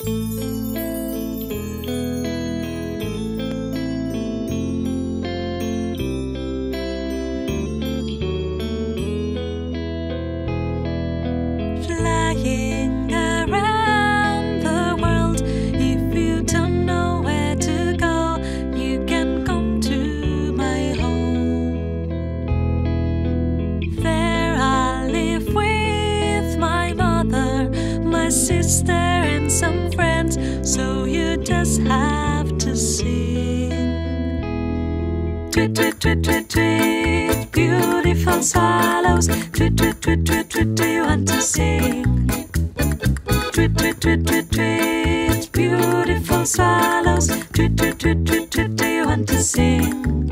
Flying around the world, if you don't know where to go, you can come to my home. There I live with my mother, my sister, and some friends, so you just have to sing. Tweet, tweet, tweet, tweet, tweet, beautiful swallows. Tweet, tweet, tweet, tweet, tweet, do you want to sing? Tweet, tweet, tweet, tweet, tweet, beautiful swallows. Tweet, tweet, tweet, tweet, tweet, do you want to sing?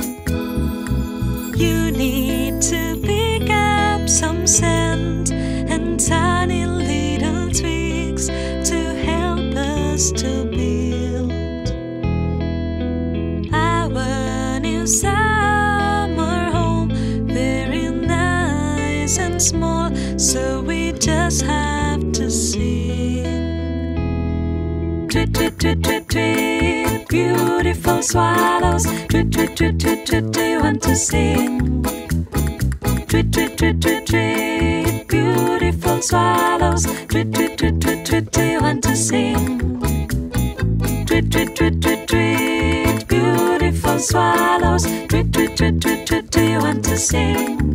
You need to pick up some sand and tiny little twigs to help us to build our new summer home. Very nice and small, so we just have to sing. Tweet, tweet, tweet, tweet, tweet, beautiful swallows. Tweet, tweet, tweet, tweet, tweet, do you want to sing? Tweet, tweet, tweet, tweet, tweet, beautiful swallows. Tweet, tweet, tweet, tweet, tweet, do you want to sing? Tweet, tweet, tweet, tweet, tweet, beautiful swallows. Tweet, tweet, tweet, tweet, tweet, do you want to sing?